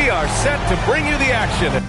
We are set to bring you the action.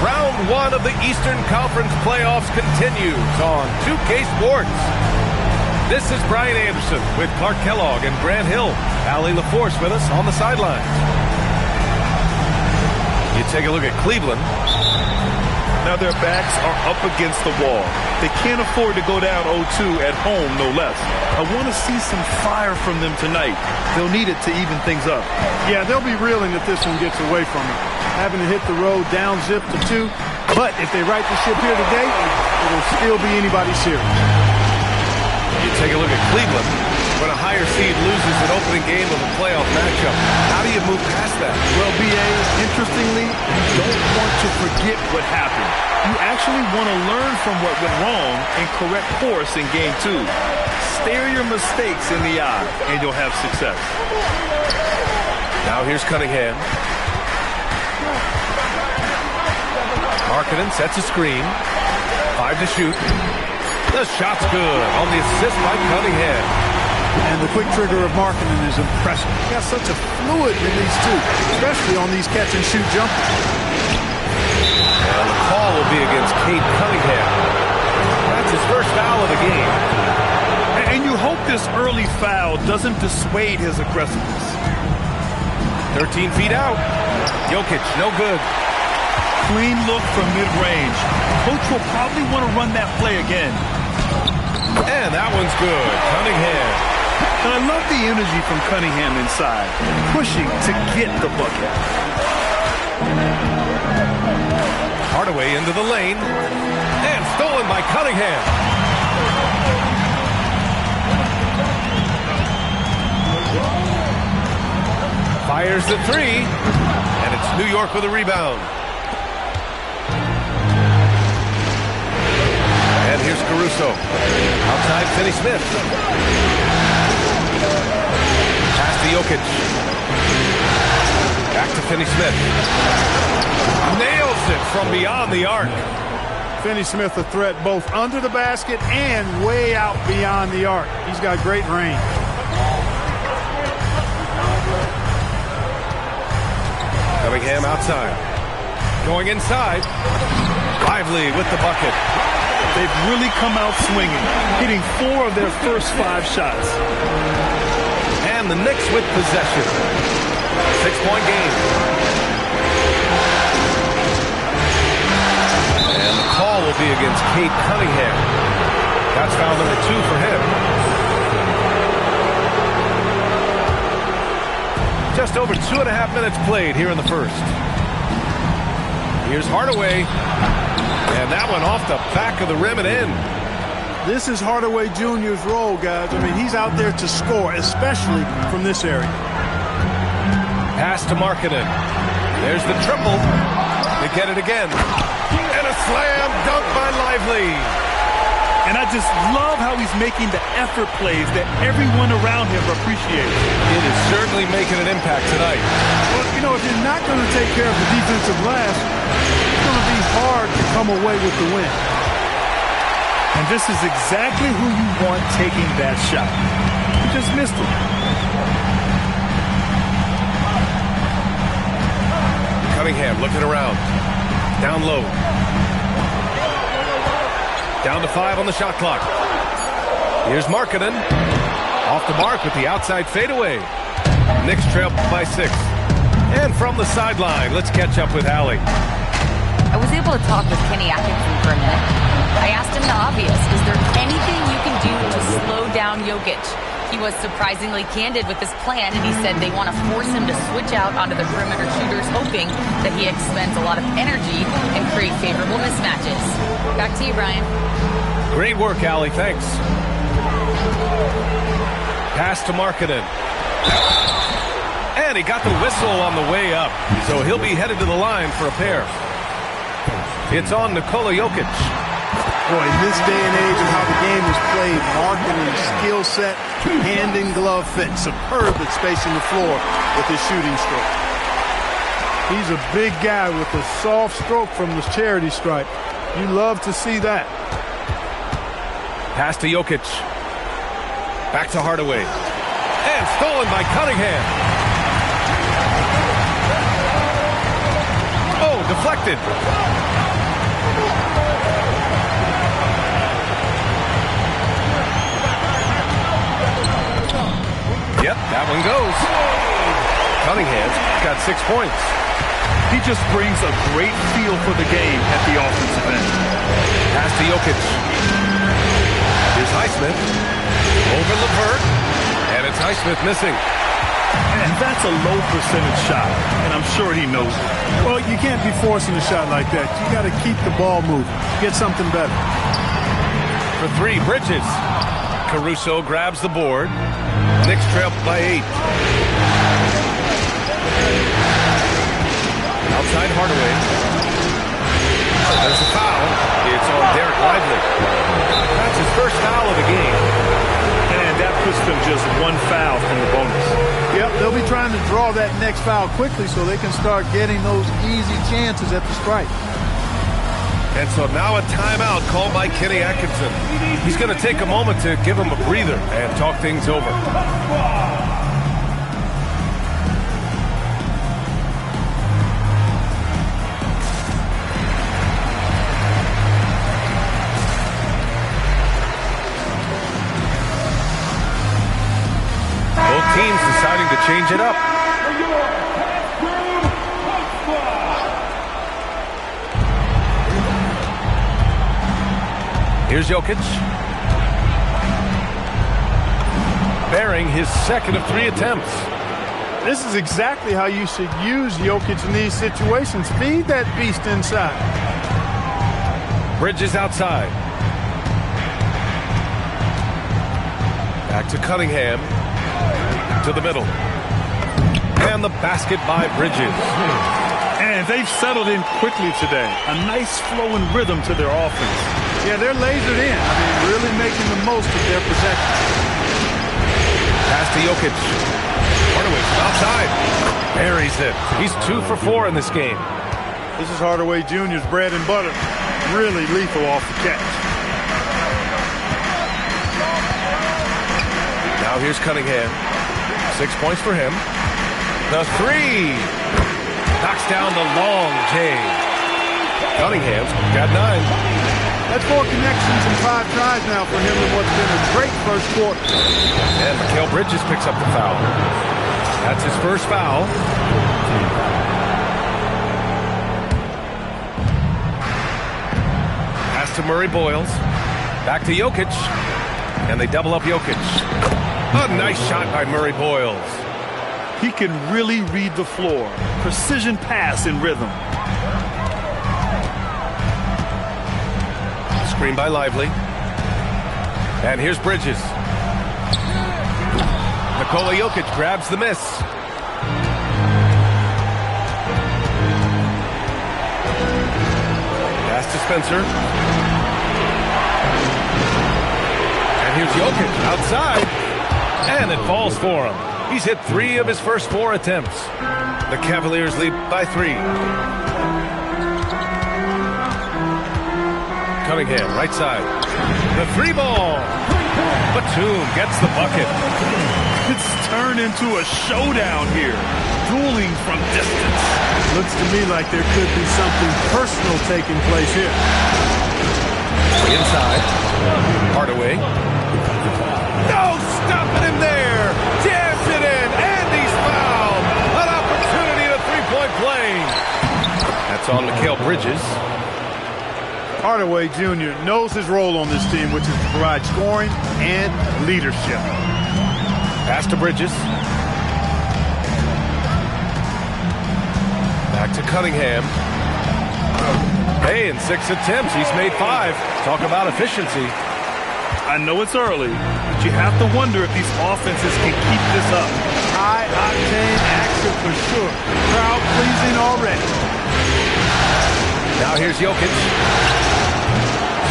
Round one of the Eastern Conference playoffs continues on 2K Sports. This is Brian Anderson with Clark Kellogg and Grant Hill. Allie LaForce with us on the sidelines. You take a look at Cleveland. Now their backs are up against the wall. They can't afford to go down 0-2 at home, no less. I want to see some fire from them tonight. They'll need it to even things up. Yeah, they'll be reeling if this one gets away from them. Having to hit the road down zip to 2. But if they right the ship here today, it'll still be anybody's series. You take a look at Cleveland. When a higher seed loses an opening game of a playoff matchup, how do you move past that? Well, B.A., interestingly, you don't want to forget what happened. You actually want to learn from what went wrong and correct course in Game 2. Stare your mistakes in the eye, and you'll have success. Now here's Cunningham. Markkanen sets a screen. 5 to shoot. The shot's good on the assist by Cunningham. And the quick trigger of Markkanen is impressive. He got such a fluid release, too, especially on these catch-and-shoot jumpers. And the call will be against Cade Cunningham. That's his first foul of the game. And you hope this early foul doesn't dissuade his aggressiveness. 13 feet out. Jokic, no good. Clean look from mid-range. Coach will probably want to run that play again. And that one's good. Cunningham. And I love the energy from Cunningham inside, pushing to get the bucket. Hardaway into the lane. And stolen by Cunningham. Fires the three. And it's New York with a rebound. And here's Caruso. Outside, Finney-Smith. Pass to Jokic. Back to Finney-Smith. Nails it from beyond the arc. Finney-Smith a threat both under the basket and way out beyond the arc. He's got great range. Cunningham outside. Going inside. Lively with the bucket. They've really come out swinging, hitting 4 of their first 5 shots. And the Knicks with possession. 6-point game. And the call will be against Cade Cunningham. That's foul number 2 for him. Just over 2.5 minutes played here in the first. Here's Hardaway. And that one off the back of the rim and in. This is Hardaway Jr.'s role, guys. I mean, he's out there to score, especially from this area. Pass to Markkanen. There's the triple. They get it again. And a slam dunk by Lively. And I just love how he's making the effort plays that everyone around him appreciates. It is certainly making an impact tonight. Well, you know, if you're not going to take care of the defensive glass, it's going to be hard to come away with the win. And this is exactly who you want taking that shot. He just missed it. Cunningham looking around. Down low. Down to 5 on the shot clock. Here's Markkanen. Off the mark with the outside fadeaway. Knicks trail by 6. And from the sideline, let's catch up with Allie. I was able to talk with Kenny Atkinson for a minute. I asked him the obvious. Is there anything you can do to slow down Jokic? He was surprisingly candid with his plan, and he said they want to force him to switch out onto the perimeter shooters, hoping that he expends a lot of energy and create favorable mismatches. Back to you, Brian. Great work, Allie. Thanks. Pass to Markkanen. And he got the whistle on the way up, so he'll be headed to the line for a pair. It's on Nikola Jokic. Boy, in this day and age of how the game is played, Markkanen's skill set, hand and glove fit, superb at spacing the floor with his shooting stroke. He's a big guy with a soft stroke from the charity stripe. You love to see that. Pass to Jokic. Back to Hardaway. And stolen by Cunningham. Oh, deflected. Yep, that one goes. Cunningham's got 6 points. He just brings a great feel for the game at the offensive end. Pass to Jokic. Here's Highsmith. Over LeVert. And it's Highsmith missing. And that's a low percentage shot, and I'm sure he knows it. Well, you can't be forcing a shot like that. You got to keep the ball moving. Get something better. For 3, Bridges. Caruso grabs the board. Knicks trail by 8. Outside Hardaway. There's a foul. It's on Derek Lively. That's his first foul of the game. And that puts them just 1 foul from the bonus. Yep, they'll be trying to draw that next foul quickly so they can start getting those easy chances at the stripe. And so now a timeout called by Kenny Atkinson. He's going to take a moment to give him a breather and talk things over. change it up. Here's Jokic. Bearing his second of 3 attempts. This is exactly how you should use Jokic in these situations. Feed that beast inside. Bridges outside. Back to Cunningham. To the middle. And the basket by Bridges. And they've settled in quickly today. A nice flow and rhythm to their offense. Yeah, they're lasered in. I mean, really making the most of their possession. Pass to Jokic. Hardaway from outside. Buries it. He's 2 for 4 in this game. This is Hardaway Jr.'s bread and butter. Really lethal off the catch. Now here's Cunningham. 6 points for him. The 3. Knocks down the long J. Cunningham's got 9. That's 4 connections and 5 tries now for him in what's been a great first quarter. And Mikal Bridges picks up the foul. That's his first foul. Pass to Murray Boyles. Back to Jokic. And they double up Jokic. A nice shot by Murray Boyles. He can really read the floor. Precision pass in rhythm. Screen by Lively. And here's Bridges. Nikola Jokic grabs the miss. Pass to Spencer. And here's Jokic outside. And it falls for him. He's hit 3 of his first 4 attempts. The Cavaliers lead by 3. Cunningham, right side. The 3 ball. Batum gets the bucket. It's turned into a showdown here. Dueling from distance. Looks to me like there could be something personal taking place here. Inside. Hardaway. No, stopping him there. Jams it in, and he's fouled. An opportunity to 3-point play. That's on Mikal Bridges. Hardaway Jr. knows his role on this team, which is to provide scoring and leadership. Pass to Bridges. Back to Cunningham. Hey, in 6 attempts, he's made 5. Talk about efficiency. I know it's early, but you have to wonder if these offenses can keep this up. High-octane action for sure. Crowd-pleasing already. Now here's Jokic.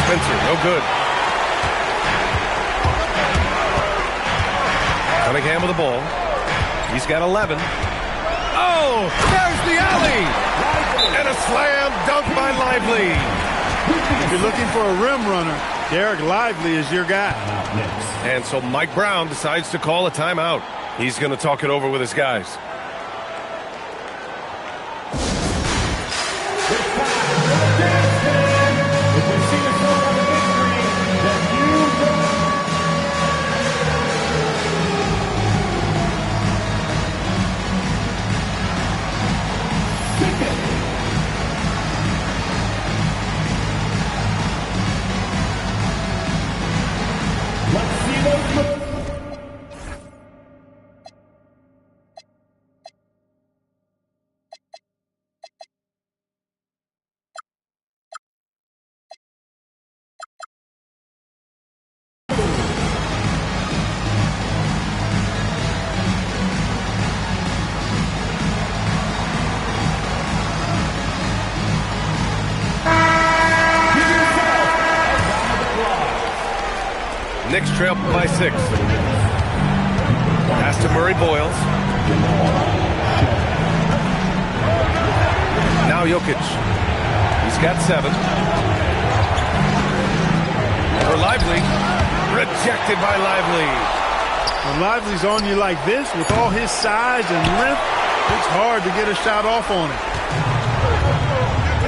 Spencer, no good. Cunningham with the ball. He's got 11. Oh, there's the alley. And a slam dunk by Lively. If you're looking for a rim runner, Derek Lively is your guy. And so Mike Brown decides to call a timeout. He's going to talk it over with his guys. Knicks trail by 6. Pass to Murray Boyles. Now Jokic. He's got 7. For Lively. Rejected by Lively. When Lively's on you like this, with all his size and length, it's hard to get a shot off on it.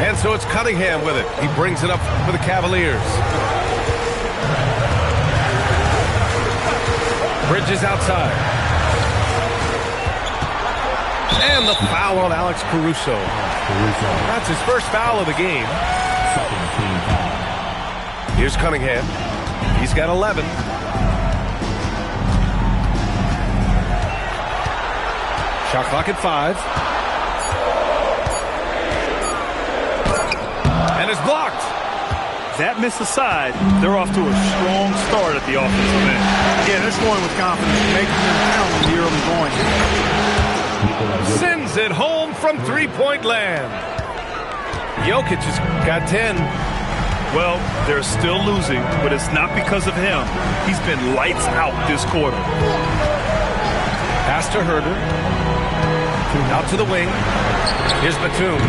And so it's Cunningham with it. He brings it up for the Cavaliers. Bridges outside. And the foul on Alex Caruso. That's his first foul of the game. Here's Cunningham. He's got 11. Shot clock at 5. And it's blocked. That miss aside, they're off to a strong start at the offensive end. Yeah, they're scoring with confidence, making them count in the early going. Sends it home from three-point land. Jokic has got 10. Well, they're still losing, but it's not because of him. He's been lights out this quarter. Pass to Herder. Out to the wing. Here's Batum.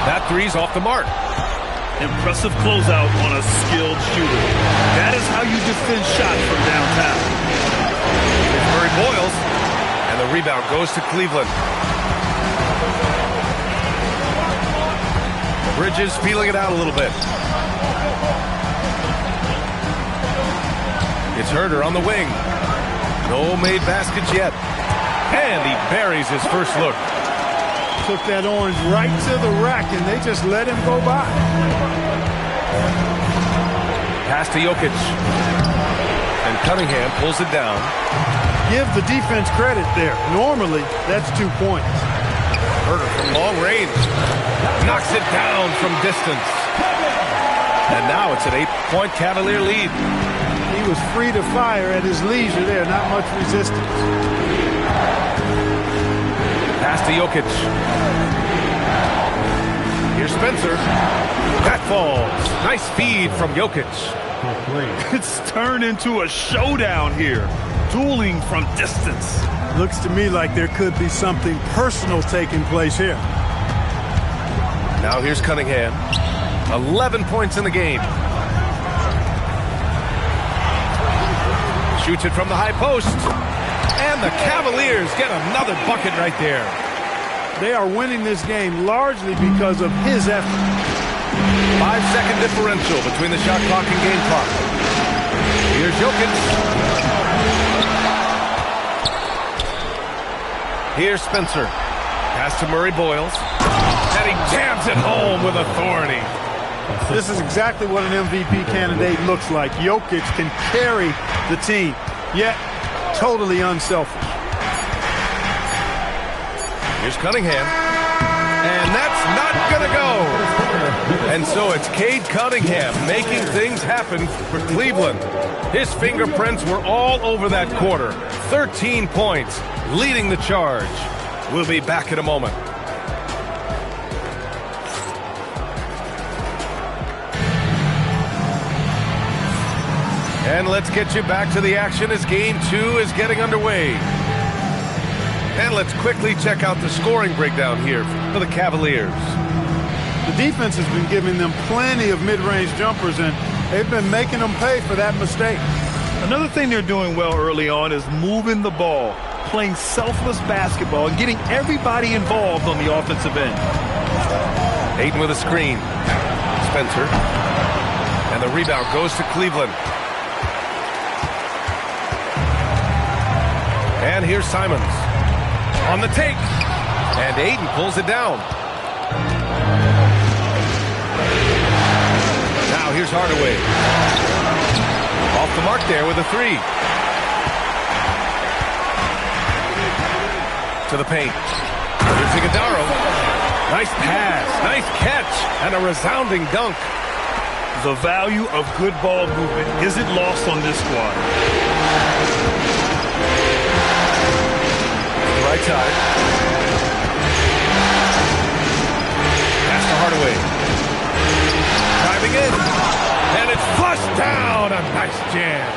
That three's off the mark. Impressive closeout on a skilled shooter. That is how you defend shots from downtown. It's Murray Boyles. And the rebound goes to Cleveland. Bridges feeling it out a little bit. It's Herder on the wing. No made baskets yet. And he buries his first look. Took that orange right to the rack, and they just let him go by. Pass to Jokic. And Cunningham pulls it down. Give the defense credit there. Normally, that's 2 points. Herder from long range. Knocks it down from distance. And now it's an 8-point Cavalier lead. He was free to fire at his leisure there. Not much resistance. Pass to Jokic. Here's Spencer. That falls. Nice feed from Jokic. It's turned into a showdown here. Dueling from distance. Looks to me like there could be something personal taking place here. Now here's Cunningham. 11 points in the game. Shoots it from the high post. And the Cavaliers get another bucket right there. They are winning this game largely because of his effort. 5-second differential between the shot clock and game clock. Here's Jokic. Here's Spencer. Pass to Murray Boyles. And he jams it home with authority. This is exactly what an MVP candidate looks like. Jokic can carry the team, yet totally unselfish. Here's Cunningham. And that's not going to go. And so it's Cade Cunningham making things happen for Cleveland. His fingerprints were all over that quarter. 13 points, leading the charge. We'll be back in a moment. And let's get you back to the action as Game 2 is getting underway. And let's quickly check out the scoring breakdown here for the Cavaliers. The defense has been giving them plenty of mid-range jumpers, and they've been making them pay for that mistake. Another thing they're doing well early on is moving the ball, playing selfless basketball, and getting everybody involved on the offensive end. Ayton with a screen. Spencer. And the rebound goes to Cleveland. And here's Simons. On the take. And Ayton pulls it down. Now here's Hardaway. Off the mark there with a three. To the paint. Here's Iguodala. Nice pass. Nice catch. And a resounding dunk. The value of good ball movement isn't lost on this squad. Right side. Pass to Hardaway. Driving in. And it's flushed down. A nice jam.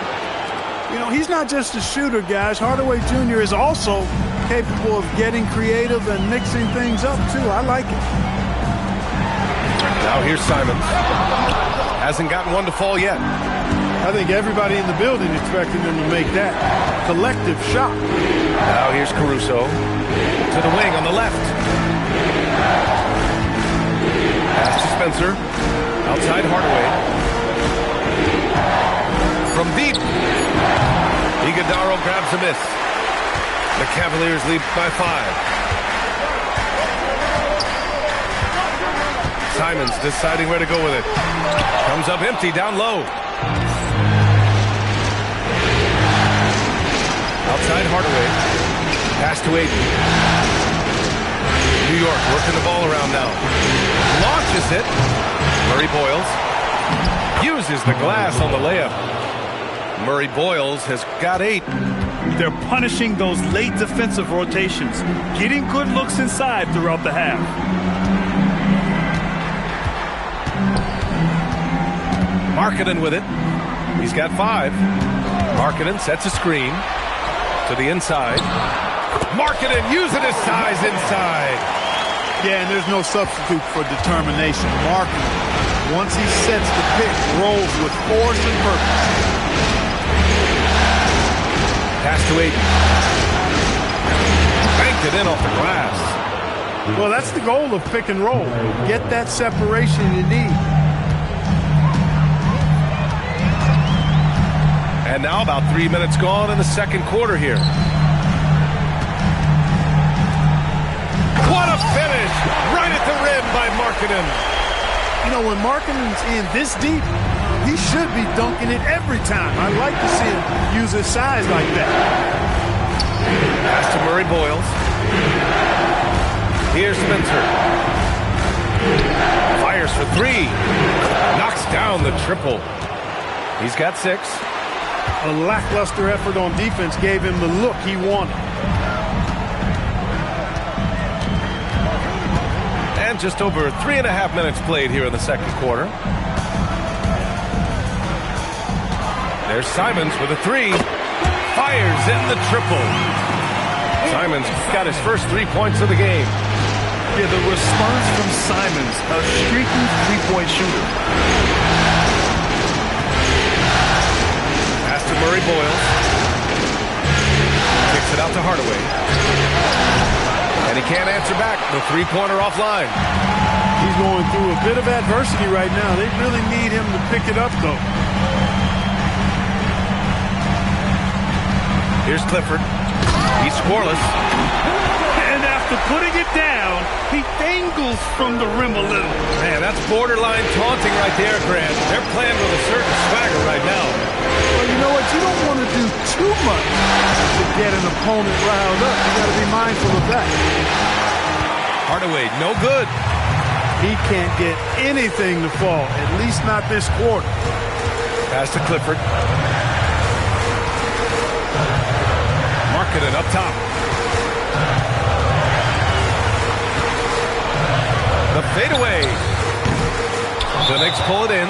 You know, he's not just a shooter, guys. Hardaway Jr. is also capable of getting creative and mixing things up, too. I like it. Now here's Simons. Hasn't gotten one to fall yet. I think everybody in the building expected him to make that collective shot. Now here's Caruso. To the wing on the left. Pass to Spencer. Outside Hardaway. From deep. Iguodala grabs a miss. The Cavaliers lead by 5. Simons deciding where to go with it. Comes up empty down low. Outside Hardaway. Pass to Aiden. New York working the ball around now. Launches it. Murray Boyles uses the glass on the layup. Murray Boyles has got 8. They're punishing those late defensive rotations, getting good looks inside throughout the half. Markkanen with it. He's got 5. Markkanen sets a screen to the inside. Markkanen using his size inside. Yeah, and there's no substitute for determination. Markkanen, once he sets the pick, rolls with force and purpose. Pass to Aiden. Banked it in off the glass. Well, that's the goal of pick and roll. Get that separation you need. And now about 3 minutes gone in the second quarter here. What a finish! Right at the rim by Markkanen. You know, when Markkanen's in this deep, he should be dunking it every time. I like to see him use his size like that. Pass to Murray Boyles. Here's Spencer. Fires for 3. Knocks down the triple. He's got 6. A lackluster effort on defense gave him the look he wanted. And just over 3.5 minutes played here in the second quarter. There's Simons with a 3. Fires in the triple. Simons got his first 3 points of the game. Yeah, the response from Simons, a streaky three-point shooter. Pass to Murray Boyles. Kicks it out to Hardaway. And he can't answer back. The three-pointer offline. He's going through a bit of adversity right now. They really need him to pick it up, though. Here's Clifford. He's scoreless. And after putting it down, he dangles from the rim a little. Man, that's borderline taunting right there, Grant. They're playing with a certain swagger right now. Well, you know what? You don't want to do too much to get an opponent riled up. You got to be mindful of that. Hardaway, no good. He can't get anything to fall, at least not this quarter. Pass to Clifford. Markkanen up top. The fadeaway. The Knicks pull it in.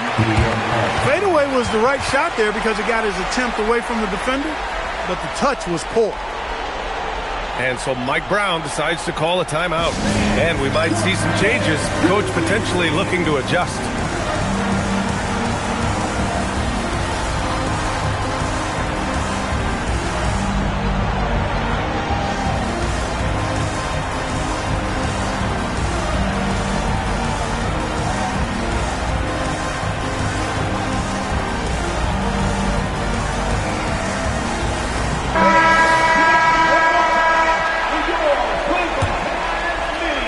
Fadeaway was the right shot there because it got his attempt away from the defender, but the touch was poor. And so Mike Brown decides to call a timeout. And we might see some changes. Coach potentially looking to adjust.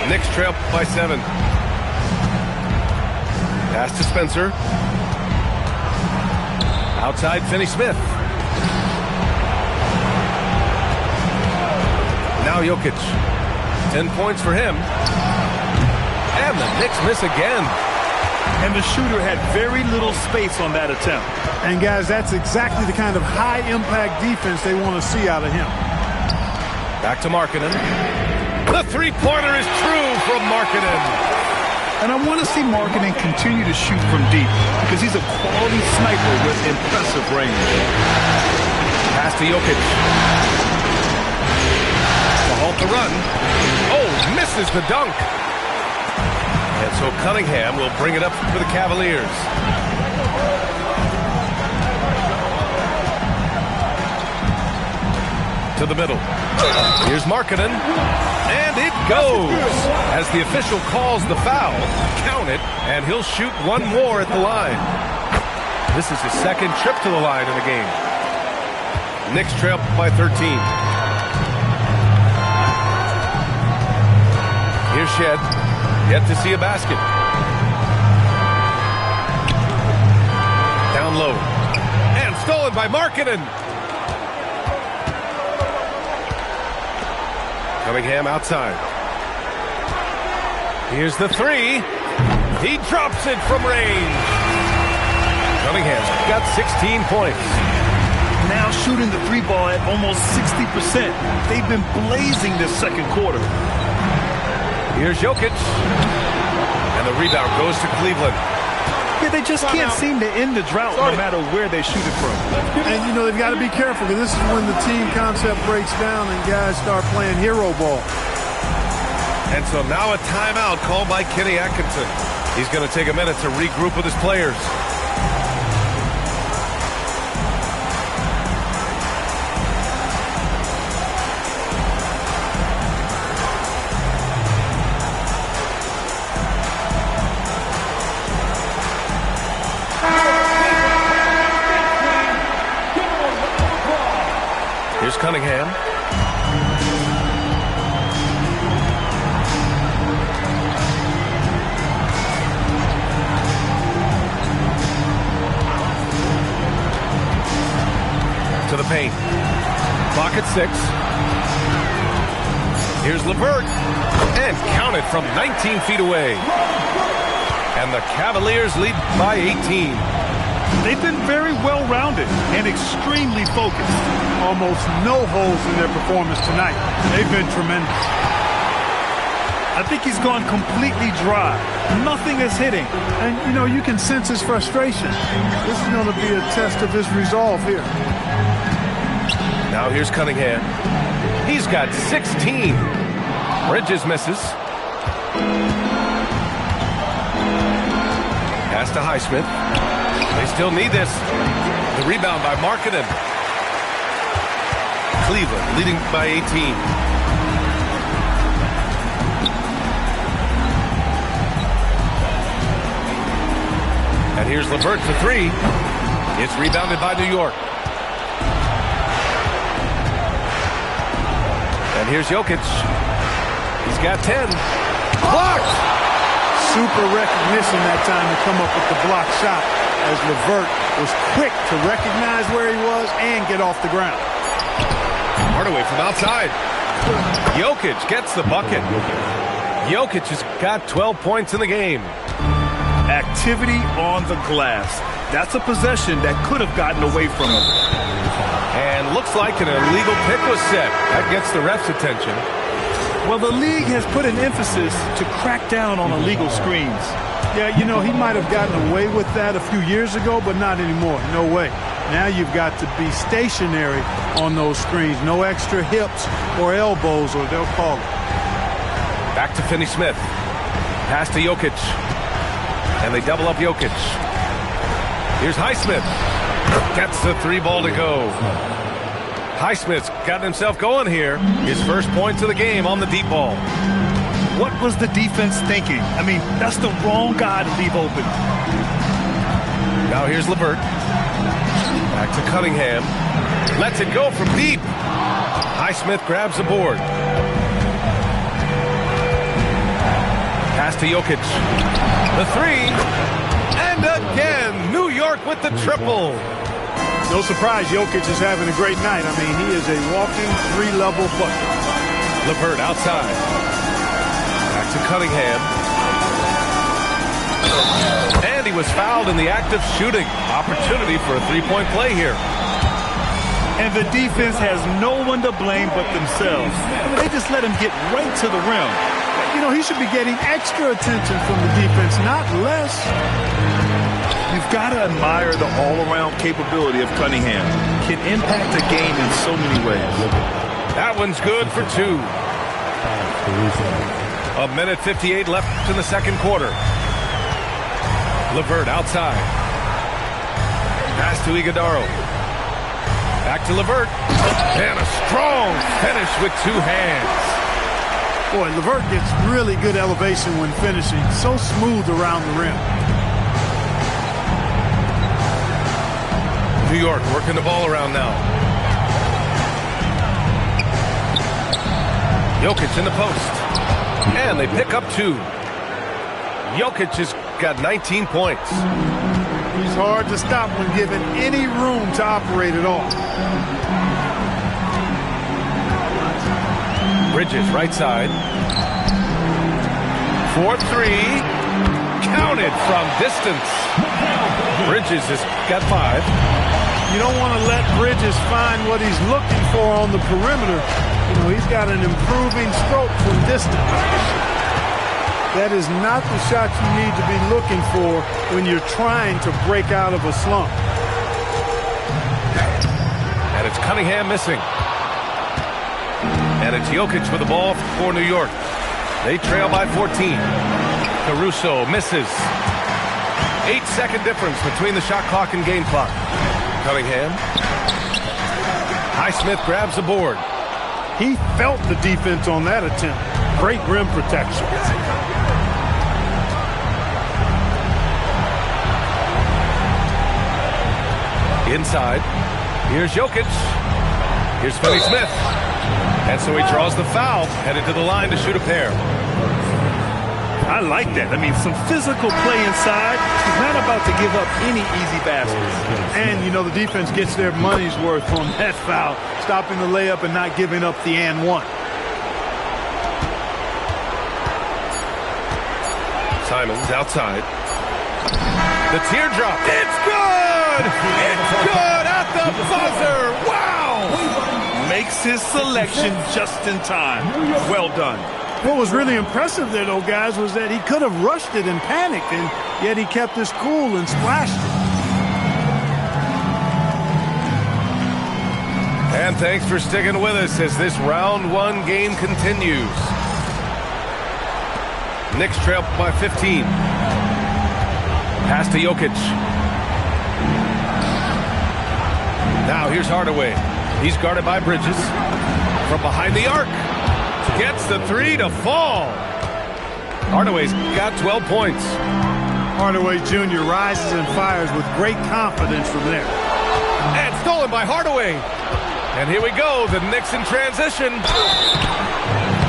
Knicks trail by 7. Pass to Spencer. Outside Finney-Smith. Now Jokic. 10 points for him. And the Knicks miss again. And the shooter had very little space on that attempt. And guys, that's exactly the kind of high-impact defense they want to see out of him. Back to Markkanen. The three-pointer is true from Markkanen. And I want to see Markkanen continue to shoot from deep because he's a quality sniper with impressive range. Pass to Jokic. To halt the run. Oh, misses the dunk. And so Cunningham will bring it up for the Cavaliers. To the middle. Here's Markkanen. And it goes. As the official calls the foul, count it, and he'll shoot one more at the line. This is his second trip to the line in the game. Knicks trail by 13. Here's Shed. Yet to see a basket. low. And stolen by Markkanen. Cunningham outside. Here's the three. He drops it from range. Cunningham's got 16 points. Now shooting the three ball at almost 60%. They've been blazing this second quarter. Here's Jokic. And the rebound goes to Cleveland. Yeah, they just can't seem to end the drought no matter where they shoot it from. And, you know, they've got to be careful because this is when the team concept breaks down and guys start playing hero ball. And so now a timeout called by Kenny Atkinson. He's going to take a minute to regroup with his players. Here's Cunningham. To the paint. Clock at 6. Here's LeVert. And counted from 19 feet away. And the Cavaliers lead by 18. They've been very well-rounded and extremely focused. Almost no holes in their performance tonight. They've been tremendous. I think he's gone completely dry. Nothing is hitting. And, you know, you can sense his frustration. This is going to be a test of his resolve here. Now here's Cunningham. He's got 16. Bridges misses. Pass to Highsmith. They still need this. The rebound by Markkanen. Cleveland leading by 18. And here's LeVert for three. It's rebounded by New York. And here's Jokic. He's got 10. Blocked! Super recognition that time to come up with the block shot as LeVert was quick to recognize where he was and get off the ground. Hardaway from outside. Jokic gets the bucket. Jokic has got 12 points in the game. Activity on the glass. That's a possession that could have gotten away from him. And looks like an illegal pick was set. That gets the ref's attention. Well, the league has put an emphasis to crack down on illegal screens. Yeah, you know, he might have gotten away with that a few years ago, but not anymore. No way. Now you've got to be stationary on those screens. No extra hips or elbows, or they'll call it. Back to Finney-Smith. Pass to Jokic. And they double up Jokic. Here's Highsmith. Gets the three ball to go. Highsmith's got himself going here. His first points of the game on the deep ball. What was the defense thinking? I mean, that's the wrong guy to leave open. Now here's LeVert. Back to Cunningham. Lets it go from deep. Highsmith grabs the board. Pass to Jokic. The three. And again, New York with the triple. No surprise, Jokic is having a great night. I mean, he is a walking three-level bucket. LeVert outside. Back to Cunningham. And he was fouled in the act of shooting. Opportunity for a three-point play here. And the defense has no one to blame but themselves. I mean, they just let him get right to the rim. You know, he should be getting extra attention from the defense, not less. You've got to admire the all-around capability of Cunningham. Can impact a game in so many ways. That one's good for two. A minute 58 left in the second quarter. LeVert outside. Pass to Iguodaro. Back to LeVert. And a strong finish with two hands. Boy, LeVert gets really good elevation when finishing. So smooth around the rim. New York working the ball around now. Jokic in the post. And they pick up two. Jokic has got 19 points. He's hard to stop when given any room to operate at all. Bridges, right side. 4-3. Counted from distance. Bridges has got 5. You don't want to let Bridges find what he's looking for on the perimeter. You know, he's got an improving stroke from distance. That is not the shot you need to be looking for when you're trying to break out of a slump. And it's Cunningham missing. And it's Jokic with the ball for New York. They trail by 14. Caruso misses. 8-second difference between the shot clock and game clock. Cunningham. Highsmith grabs the board. He felt the defense on that attempt. Great rim protection. Inside. Here's Jokic. Here's Finney-Smith. And so he draws the foul, headed to the line to shoot a pair. I like that. I mean, some physical play inside. He's not about to give up any easy baskets. And, you know, the defense gets their money's worth on that foul, stopping the layup and not giving up the and one. Simons outside. The teardrop. It's good! It's good at the buzzer! Wow! Makes his selection just in time. Well done. What was really impressive there, though, guys, was that he could have rushed it and panicked, and yet he kept his cool and splashed it. And thanks for sticking with us as this round 1 game continues. Knicks trail by 15. Pass to Jokic. Now here's Hardaway. He's guarded by Bridges. From behind the arc. Gets the 3 to fall. Hardaway's got 12 points. Hardaway Jr. rises and fires with great confidence from there. And stolen by Hardaway. And here we go. The Knicks in transition.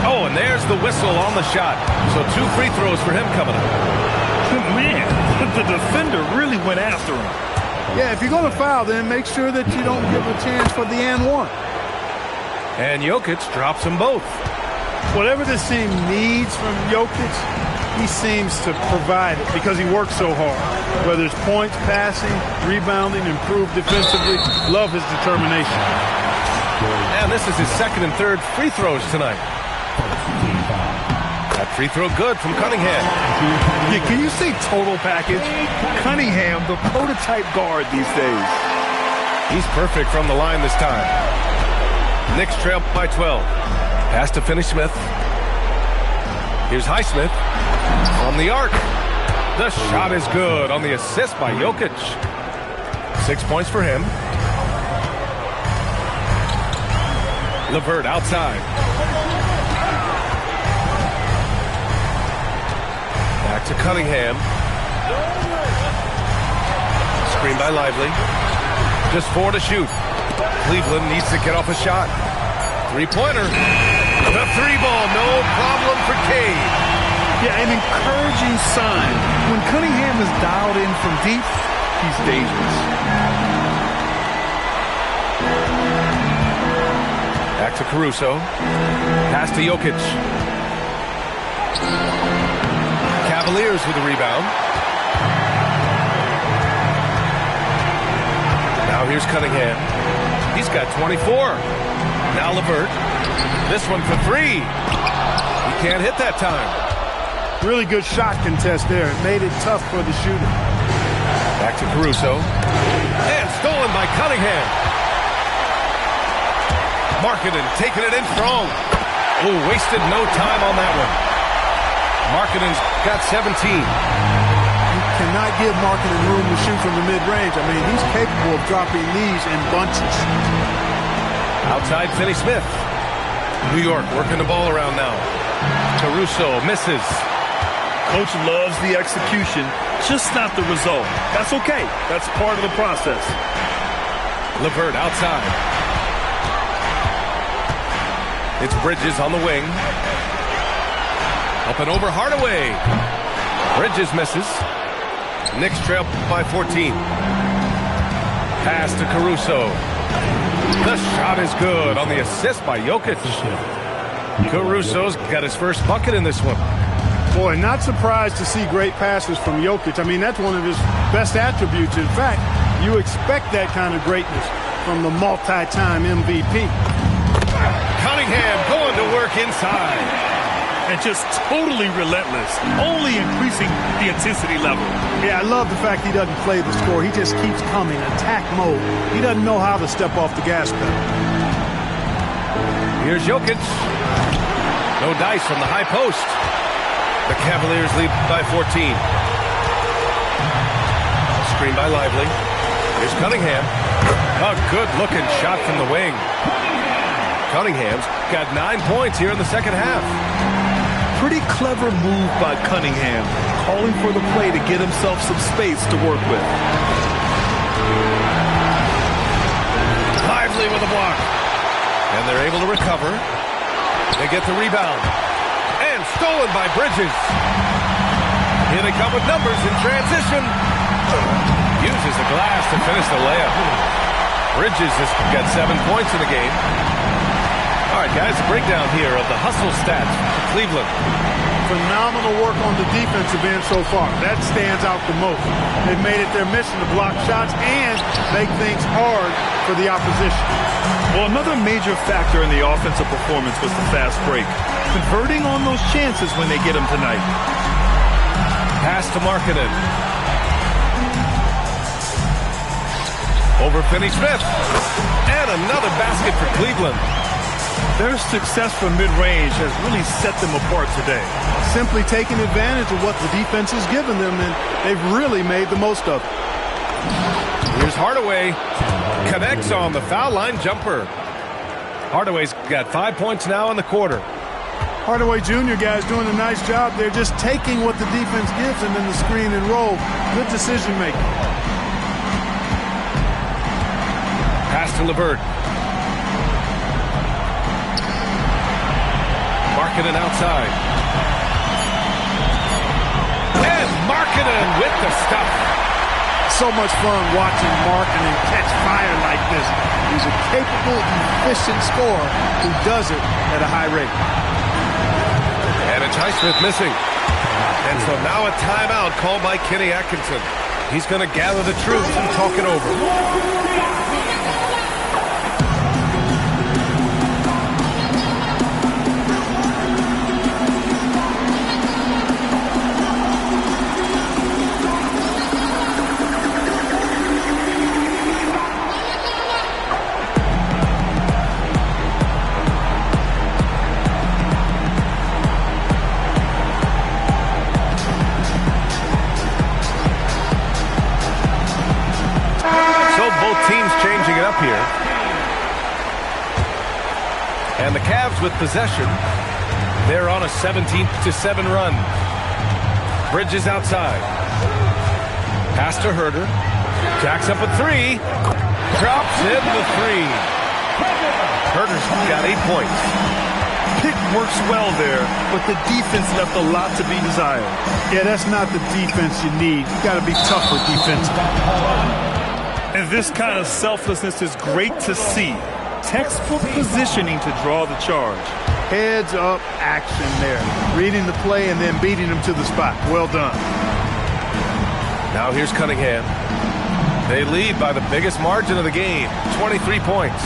Oh, and there's the whistle on the shot. So 2 free throws for him coming up. Man, the defender really went after him. Yeah, if you're going to foul, then make sure that you don't give a chance for the and one. And Jokic drops them both. Whatever this team needs from Jokic, he seems to provide it because he works so hard. Whether it's points, passing, rebounding, improved defensively, love his determination. And this is his 2nd and 3rd free throws tonight. That free throw good from Cunningham. Yeah, can you say total package? Cunningham, the prototype guard these days. He's perfect from the line this time. Knicks trail by 12. Pass to Finney-Smith. Here's Highsmith from the arc. The shot is good on the assist by Jokic. 6 points for him. LeVert outside. Back to Cunningham. Screen by Lively. Just 4 to shoot. Cleveland needs to get off a shot. 3-pointer. The 3-ball, no problem for Cade. Yeah, an encouraging sign. When Cunningham is dialed in from deep, he's dangerous. Back to Caruso. Pass to Jokic. Cavaliers with the rebound. Now here's Cunningham. He's got 24. Now LeVert. This one for 3. He can't hit that time. Really good shot contest there. It made it tough for the shooter. Back to Caruso. And stolen by Cunningham. Markkanen taking it in strong. Oh, wasted no time on that one. Markkanen's got 17. You cannot give Markkanen room to shoot from the mid-range. I mean, he's capable of dropping these in bunches. Outside Finney-Smith. New York working the ball around now. Caruso misses. Coach loves the execution, just not the result. That's okay. That's part of the process. LeVert outside. It's Bridges on the wing. Up and over Hardaway. Bridges misses. Knicks trail by 14. Pass to Caruso. The shot is good on the assist by Jokic. Caruso's got his first bucket in this one. Boy, not surprised to see great passes from Jokic. I mean, that's one of his best attributes. In fact, you expect that kind of greatness from the multi-time MVP. Cunningham going to work inside. And just totally relentless, only increasing the intensity level. Yeah, I love the fact he doesn't play the score. He just keeps coming, attack mode. He doesn't know how to step off the gas pedal. Here's Jokic. No dice from the high post. The Cavaliers lead by 14. Screen by Lively. Here's Cunningham. A good-looking shot from the wing. Cunningham's got 9 points here in the second half. Pretty clever move by Cunningham, calling for the play to get himself some space to work with. Lively with a block. And they're able to recover. They get the rebound. And stolen by Bridges. Here they come with numbers in transition. Uses the glass to finish the layup. Bridges has got 7 points in the game. All right, guys, a breakdown here of the hustle stats for Cleveland. Phenomenal work on the defensive end so far. That stands out the most. They've made it their mission to block shots and make things hard for the opposition. Well, another major factor in the offensive performance was the fast break. Converting on those chances when they get them tonight. Pass to Markkanen. Over Finney-Smith. And another basket for Cleveland. Their success from mid-range has really set them apart today. Simply taking advantage of what the defense has given them, and they've really made the most of it. Here's Hardaway. Connects on the foul line jumper. Hardaway's got 5 points now in the quarter. Hardaway Jr. guys doing a nice job. They're just taking what the defense gives them in the screen and roll. Good decision making. Pass to LeVert. Markkanen outside. And Markkanen with the stuff. So much fun watching Markkanen catch fire like this. He's a capable, efficient scorer who does it at a high rate. And it's Highsmith missing. And so now a timeout called by Kenny Atkinson. He's going to gather the troops and talk it over. Here. And the Cavs with possession. They're on a 17-7 run. Bridges outside. Pass to Herter. Jacks up a three. Drops in the three. Herter's got 8 points. Pick works well there, but the defense left a lot to be desired. Yeah, that's not the defense you need. You got to be tougher defensively. And this kind of selflessness is great to see. Textbook positioning to draw the charge. Heads up action there. Reading the play and then beating him to the spot. Well done. Now here's Cunningham. They lead by the biggest margin of the game, 23 points.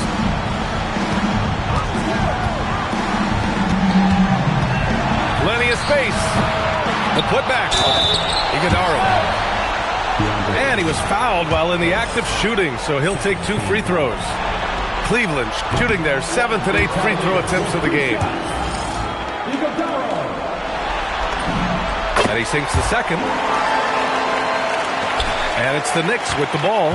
Plenty of space. The putback. Iguodala. And he was fouled while in the act of shooting, so he'll take 2 free throws. Cleveland shooting their 7th and 8th free throw attempts of the game. And he sinks the second. And it's the Knicks with the ball.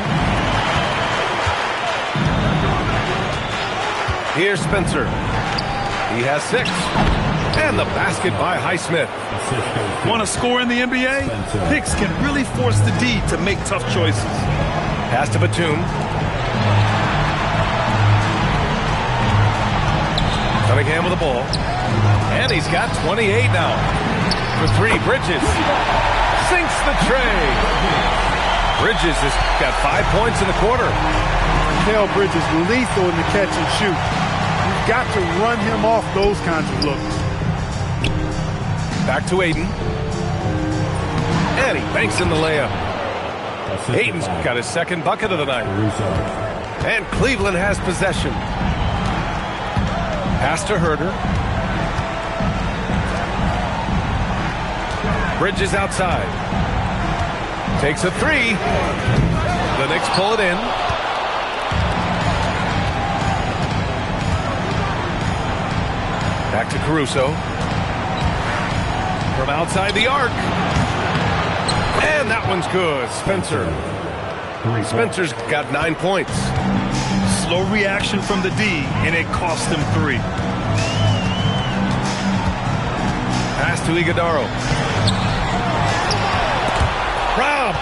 Here's Spencer. He has 6. And the basket by Highsmith. Want to score in the NBA? Picks can really force the D to make tough choices. Pass to Batum. Cunningham with the ball. And he's got 28 now. For 3, Bridges. Sinks the tray. Bridges has got 5 points in the quarter. Mikal Bridges lethal in the catch and shoot. You've got to run him off those kinds of looks. Back to Ayton. And he banks in the layup. Ayton's got his second bucket of the night. And Cleveland has possession. Pass to Herter. Bridges outside. Takes a three. The Knicks pull it in. Back to Caruso. From outside the arc. And that one's good. Spencer's got 9 points. Slow reaction from the D, and it cost him 3. Pass to Iguodaro. Robbed.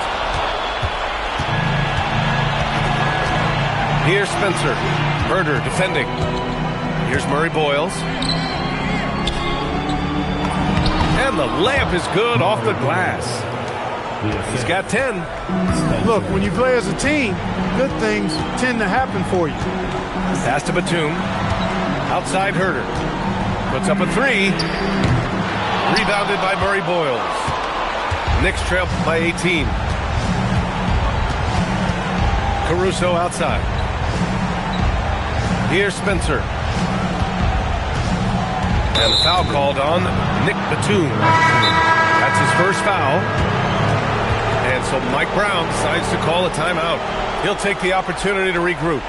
Here's Spencer. Herter defending. Here's Murray Boyles. And the layup is good off the glass. He's got 10. Look, when you play as a team, good things tend to happen for you. Pass to Batum. Outside Herter. Puts up a three. Rebounded by Murray Boyles. Knicks trail by 18. Caruso outside. Here's Spencer. And the foul called on Nick Batum. That's his first foul. And so Mike Brown decides to call a timeout. He'll take the opportunity to regroup.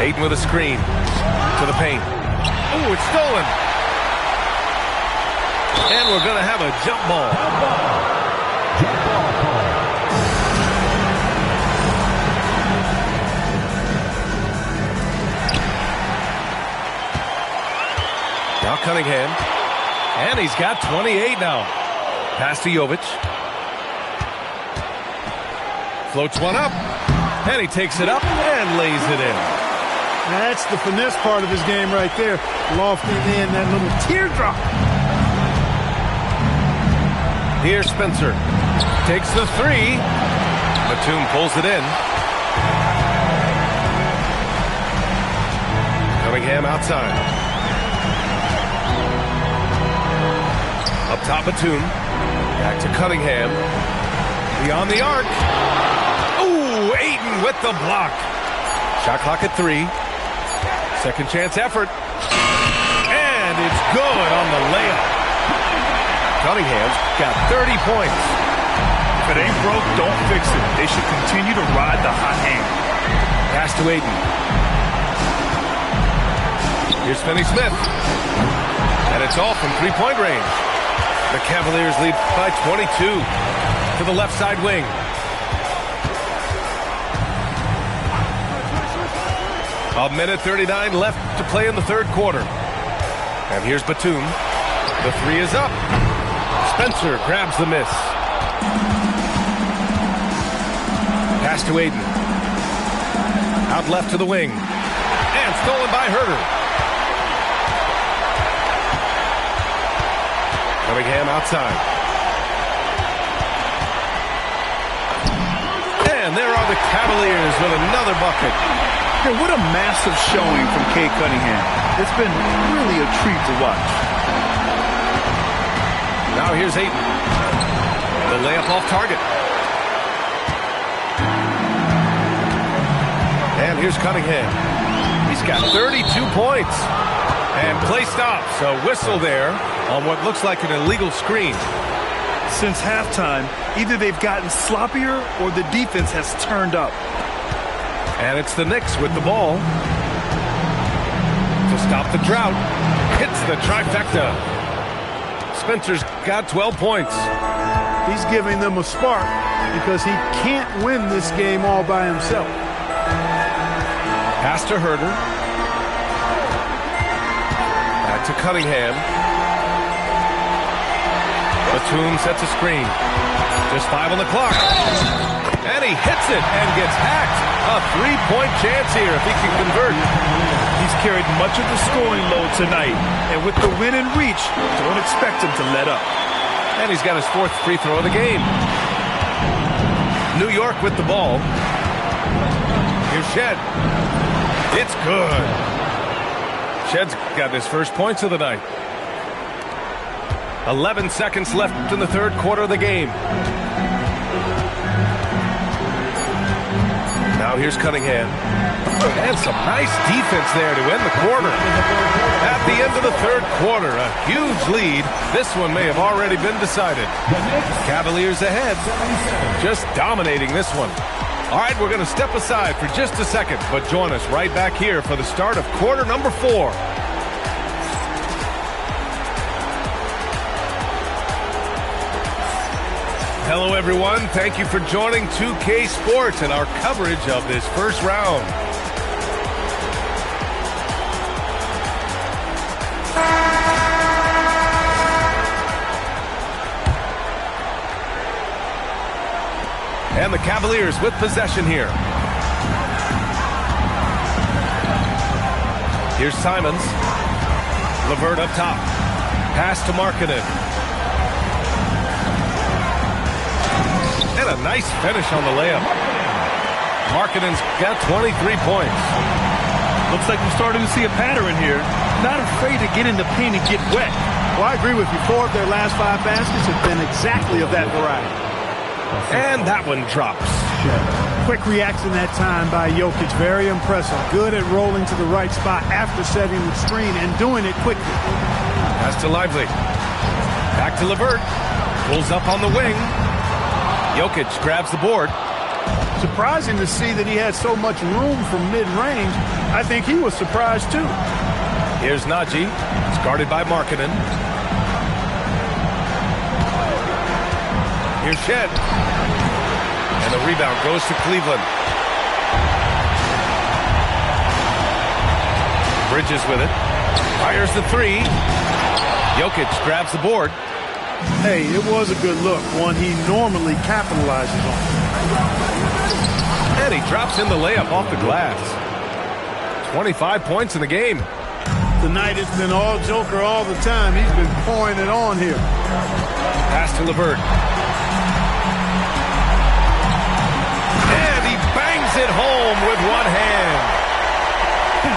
Ayton with a screen to the paint. Oh, it's stolen. And we're going to have a jump ball. Now Cunningham. And he's got 28 now. Pass to Jovic. Floats one up. And he takes it up and lays it in. That's the finesse part of his game right there. Lofting in that little teardrop. Here's Spencer. Takes the three. Batum pulls it in. Cunningham outside. Up top Batum. Back to Cunningham. Beyond the arc. Ooh, Ayton with the block. Shot clock at 3. Second chance effort. And it's good on the layup. Cunningham's got 30 points. If it ain't broke, don't fix it. They should continue to ride the hot hand. Pass to Ayton. Here's Finney-Smith. And it's all from three-point range. The Cavaliers lead by 22 to the left side wing. A minute 39 left to play in the third quarter. And here's Batum. The three is up. Spencer grabs the miss. Pass to Ayton. Out left to the wing. And stolen by Herter. Cunningham outside. And there are the Cavaliers with another bucket. Hey, what a massive showing from Cade Cunningham. It's been really a treat to watch. Now here's Ayton. The layup off target. And here's Cunningham. He's got 32 points. And play stops. A whistle there on what looks like an illegal screen. Since halftime, either they've gotten sloppier or the defense has turned up. And it's the Knicks with the ball. To stop the drought, hits the trifecta. Spencer's got 12 points. He's giving them a spark because he can't win this game all by himself. Pass to Herter. Back to Cunningham. Batum sets a screen. Just 5 on the clock. And he hits it and gets hacked. A 3-point chance here if he can convert. He's carried much of the scoring load tonight. And with the win in reach, don't expect him to let up. And he's got his 4th free throw of the game. New York with the ball. Here's Shed. It's good. Shed's got his first points of the night. 11 seconds left in the 3rd quarter of the game. Now here's Cunningham. And some nice defense there to end the quarter. At the end of the 3rd quarter, a huge lead. This one may have already been decided. Cavaliers ahead. Just dominating this one. All right, we're going to step aside for just a second, but join us right back here for the start of quarter number 4. Hello, everyone. Thank you for joining 2K Sports and our coverage of this first round. And the Cavaliers with possession here. Here's Simons. LeVert up top. Pass to Markkanen. And a nice finish on the layup. Markkanen's got 23 points. Looks like we're starting to see a pattern here. Not afraid to get in the paint and get wet. Well, I agree with you. 4 of their last 5 baskets have been exactly of that variety. And that one drops. Quick reaction that time by Jokic. Very impressive. Good at rolling to the right spot after setting the screen and doing it quickly. Pass to Lively. Back to LeVert. Pulls up on the wing. Jokic grabs the board. Surprising to see that he had so much room from mid-range. I think he was surprised too. Here's Najee. It's guarded by Markkanen. Here's Shed. And the rebound goes to Cleveland. Bridges with it. Fires the 3. Jokic grabs the board. Hey, it was a good look. One he normally capitalizes on. And he drops in the layup off the glass. 25 points in the game. Tonight it's been all Joker all the time. He's been pouring it on here. Pass to LeVert. And he bangs it home with one hand.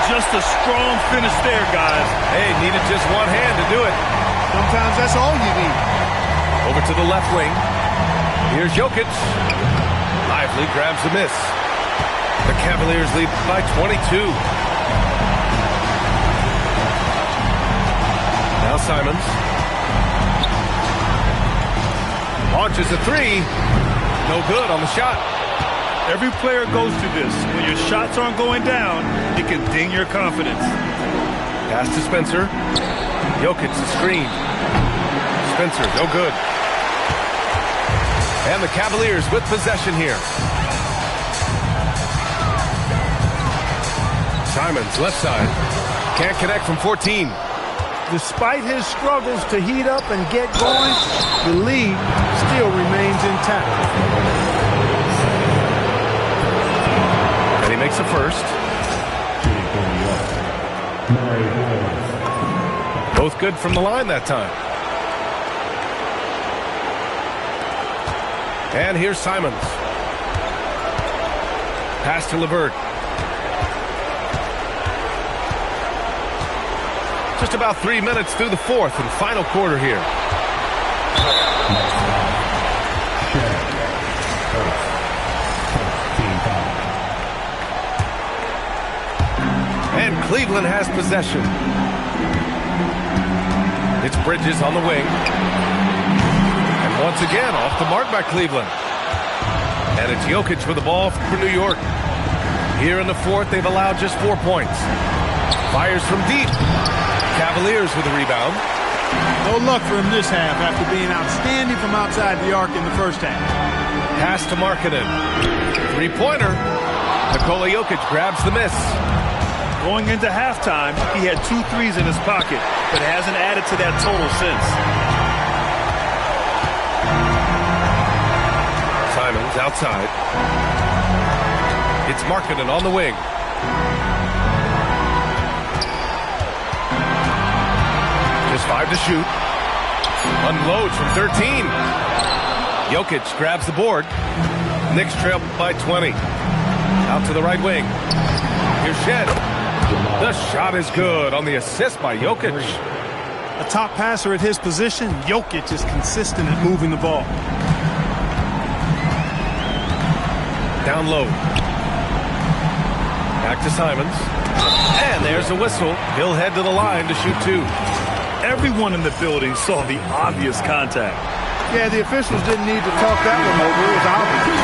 Just a strong finish there, guys. Hey, needed just one hand to do it. Sometimes that's all you need. Over to the left wing. Here's Jokic. Lively grabs the miss. The Cavaliers lead by 22. Now Simons. Launches a 3. No good on the shot. Every player goes through this. When your shots aren't going down, it can ding your confidence. Pass to Spencer. Jokic the screen. Spencer, no good. And the Cavaliers with possession here. Simons, left side. Can't connect from 14. Despite his struggles to heat up and get going, the lead still remains intact. And he makes a first. Both good from the line that time. And here's Simons. Pass to LeVert. Just about 3 minutes through the 4th and final quarter here. And Cleveland has possession. It's Bridges on the wing. And Once again, off the mark by Cleveland. And it's Jokic with the ball for New York. Here in the fourth, they've allowed just 4 points. Fires from deep. Cavaliers with a rebound. No luck for him this half after being outstanding from outside the arc in the first half. Pass to Markkanen. Three-pointer. Nikola Jokic grabs the miss. Going into halftime, he had 2 threes in his pocket, but hasn't added to that total since. Simons outside. It's Markkanen on the wing. Just 5 to shoot. Unloads from 13. Jokic grabs the board. Knicks trail by 20. Out to the right wing. Here's Shed. The shot is good on the assist by Jokic. A top passer at his position, Jokic is consistent at moving the ball. Down low. Back to Simons. And there's a whistle. He'll head to the line to shoot 2. Everyone in the building saw the obvious contact. Yeah, the officials didn't need to talk that one over. It was obvious.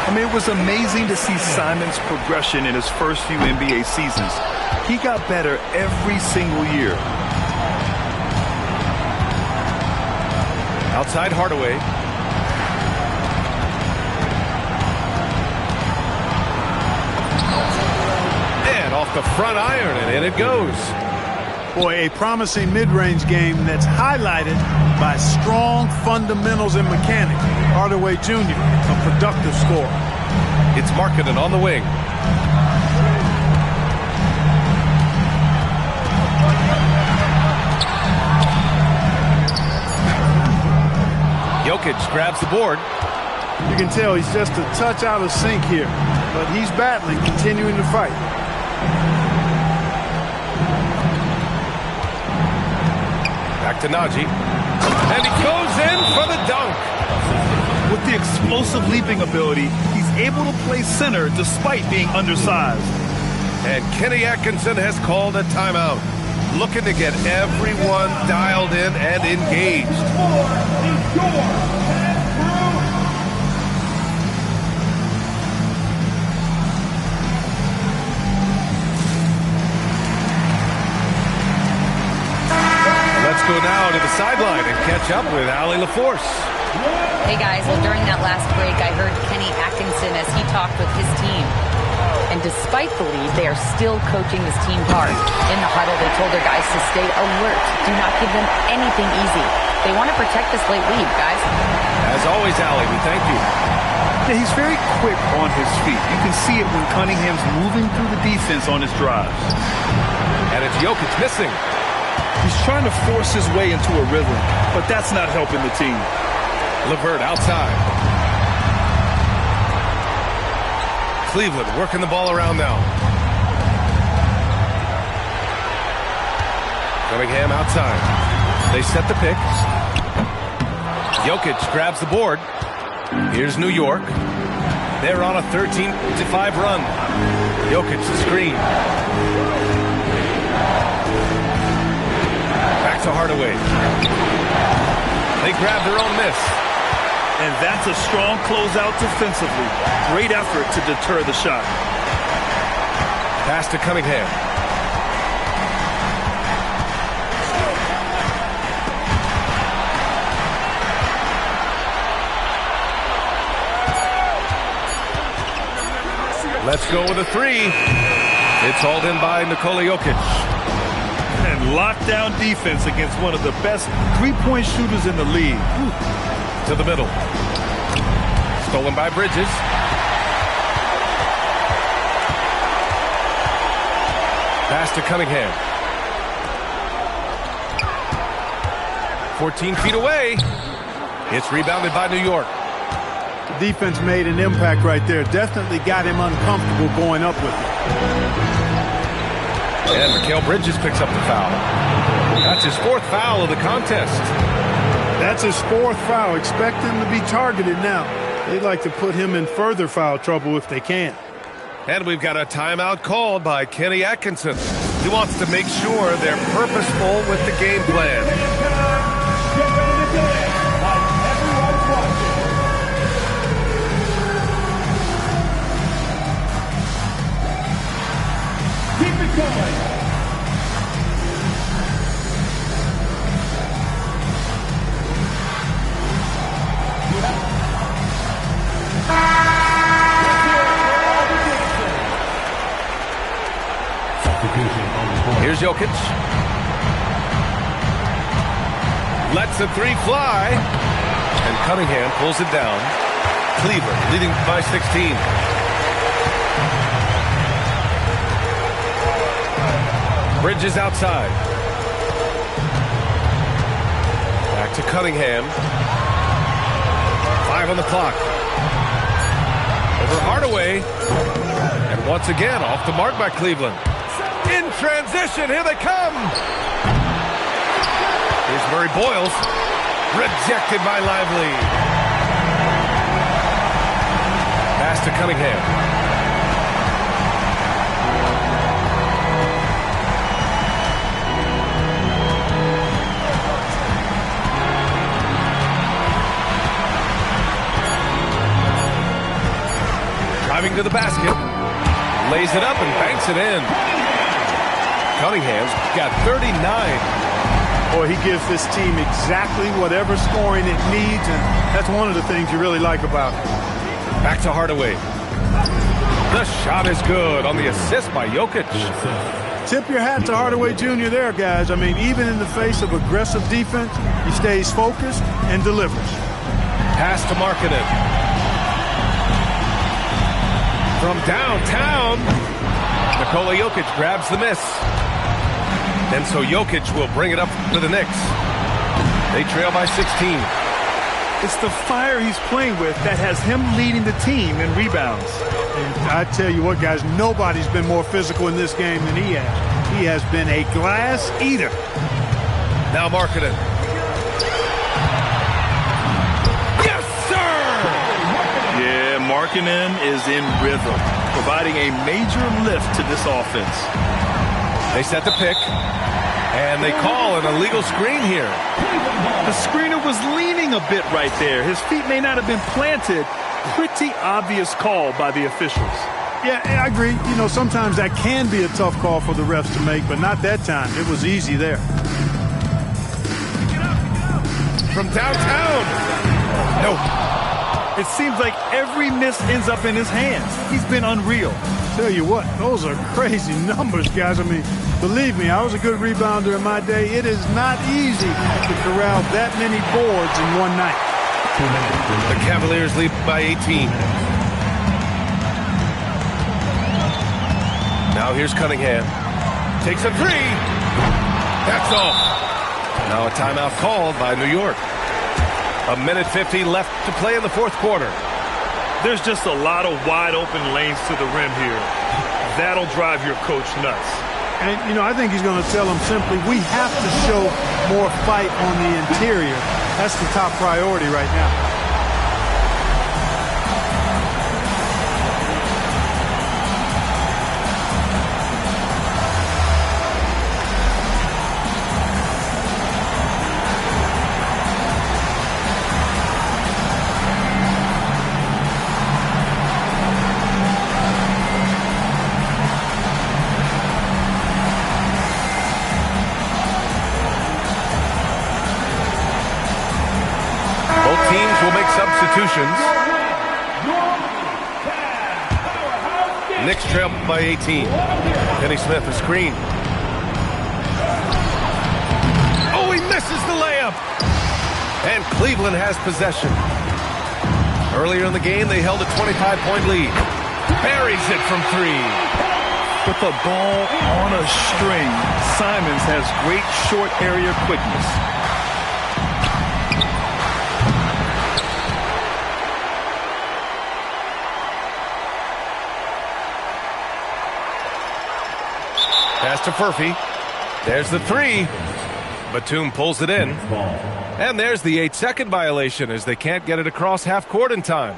I mean, it was amazing to see Simons' progression in his first few NBA seasons. He got better every single year. Outside Hardaway. And off the front iron, and in it goes. Boy, a promising mid-range game that's highlighted by strong fundamentals and mechanics. Hardaway Jr., a productive scorer. It's Markkanen on the wing. Jokic grabs the board. You can tell he's just a touch out of sync here, but he's battling, continuing to fight. Back to Najee. And he goes in for the dunk. With the explosive leaping ability, he's able to play center despite being undersized. And Kenny Atkinson has called a timeout, looking to get everyone dialed in and engaged. Let's go now to the sideline and catch up with Allie LaForce. Hey guys, well during that last break I heard Kenny Atkinson as he talked with his team. And despite the lead, they are still coaching this team hard. In the huddle, they told their guys to stay alert. Do not give them anything easy. They want to protect this late lead, guys. As always, Allie, we thank you. Yeah, he's very quick on his feet. You can see it when Cunningham's moving through the defense on his drives. And it's Jokic missing. He's trying to force his way into a rhythm, but that's not helping the team. LeVert outside. Cleveland working the ball around now. Cunningham outside. They set the pick. Jokic grabs the board. Here's New York. They're on a 13-5 run. Jokic the screen. Back to Hardaway. They grab their own miss. And that's a strong closeout defensively. Great effort to deter the shot. Pass to Cunningham. Let's go with a 3. It's hauled in by Nikola Jokic. And lockdown defense against one of the best three-point shooters in the league. To the middle. Stolen by Bridges. Pass to Cunningham. 14 feet away. It's rebounded by New York. The defense made an impact right there. Definitely got him uncomfortable going up with it. And Mikal Bridges picks up the foul. That's his 4th foul of the contest. That's his 4th foul. Expect him to be targeted now. They'd like to put him in further foul trouble if they can. And we've got a timeout called by Kenny Atkinson. He wants to make sure they're purposeful with the game plan. Here's Jokic. Lets the three fly. And Cunningham pulls it down. Cleveland leading by 16. Bridges outside. Back to Cunningham. 5 on the clock. Over Hardaway. And once again off the mark by Cleveland. In transition, here they come. Here's Murray Boyles. Rejected by Lively. Pass to Cunningham. Driving to the basket. Lays it up and banks it in. Cunningham's got 39. Boy, he gives this team exactly whatever scoring it needs, and that's one of the things you really like about it. Back to Hardaway. The shot is good on the assist by Jokic. Tip your hat to Hardaway Jr. there, guys. I mean, even in the face of aggressive defense, he stays focused and delivers. Pass to Markkanen. From downtown, Nikola Jokic grabs the miss. And so Jokic will bring it up to the Knicks. They trail by 16. It's the fire he's playing with that has him leading the team in rebounds. And I tell you what, guys, nobody's been more physical in this game than he has. He has been a glass eater. Now Markkanen. Yes, sir! Yeah, Markkanen is in rhythm, providing a major lift to this offense. They set the pick, and they call an illegal screen here. The screener was leaning a bit right there. His feet may not have been planted. Pretty obvious call by the officials. Yeah, I agree. You know, sometimes that can be a tough call for the refs to make, but not that time. It was easy there. From downtown. No. It seems like every miss ends up in his hands. He's been unreal. Tell you what, those are crazy numbers, guys. I mean, believe me, I was a good rebounder in my day. It is not easy to corral that many boards in one night. The Cavaliers lead by 18. Now here's Cunningham. Takes a three. That's all. Now a timeout called by New York. 1:50 left to play in the fourth quarter. There's just a lot of wide open lanes to the rim here. That'll drive your coach nuts. And, you know, I think he's going to tell them simply, we have to show more fight on the interior. That's the top priority right now. Substitutions. Knicks trail by 18. Kenny Smith, a screen. Oh, he misses the layup. And Cleveland has possession. Earlier in the game, they held a 25-point lead. Buries it from three. With the ball on a string, Simons has great short area quickness. Pass to Furphy. There's the three. Batum pulls it in. And there's the 8-second violation as they can't get it across half court in time.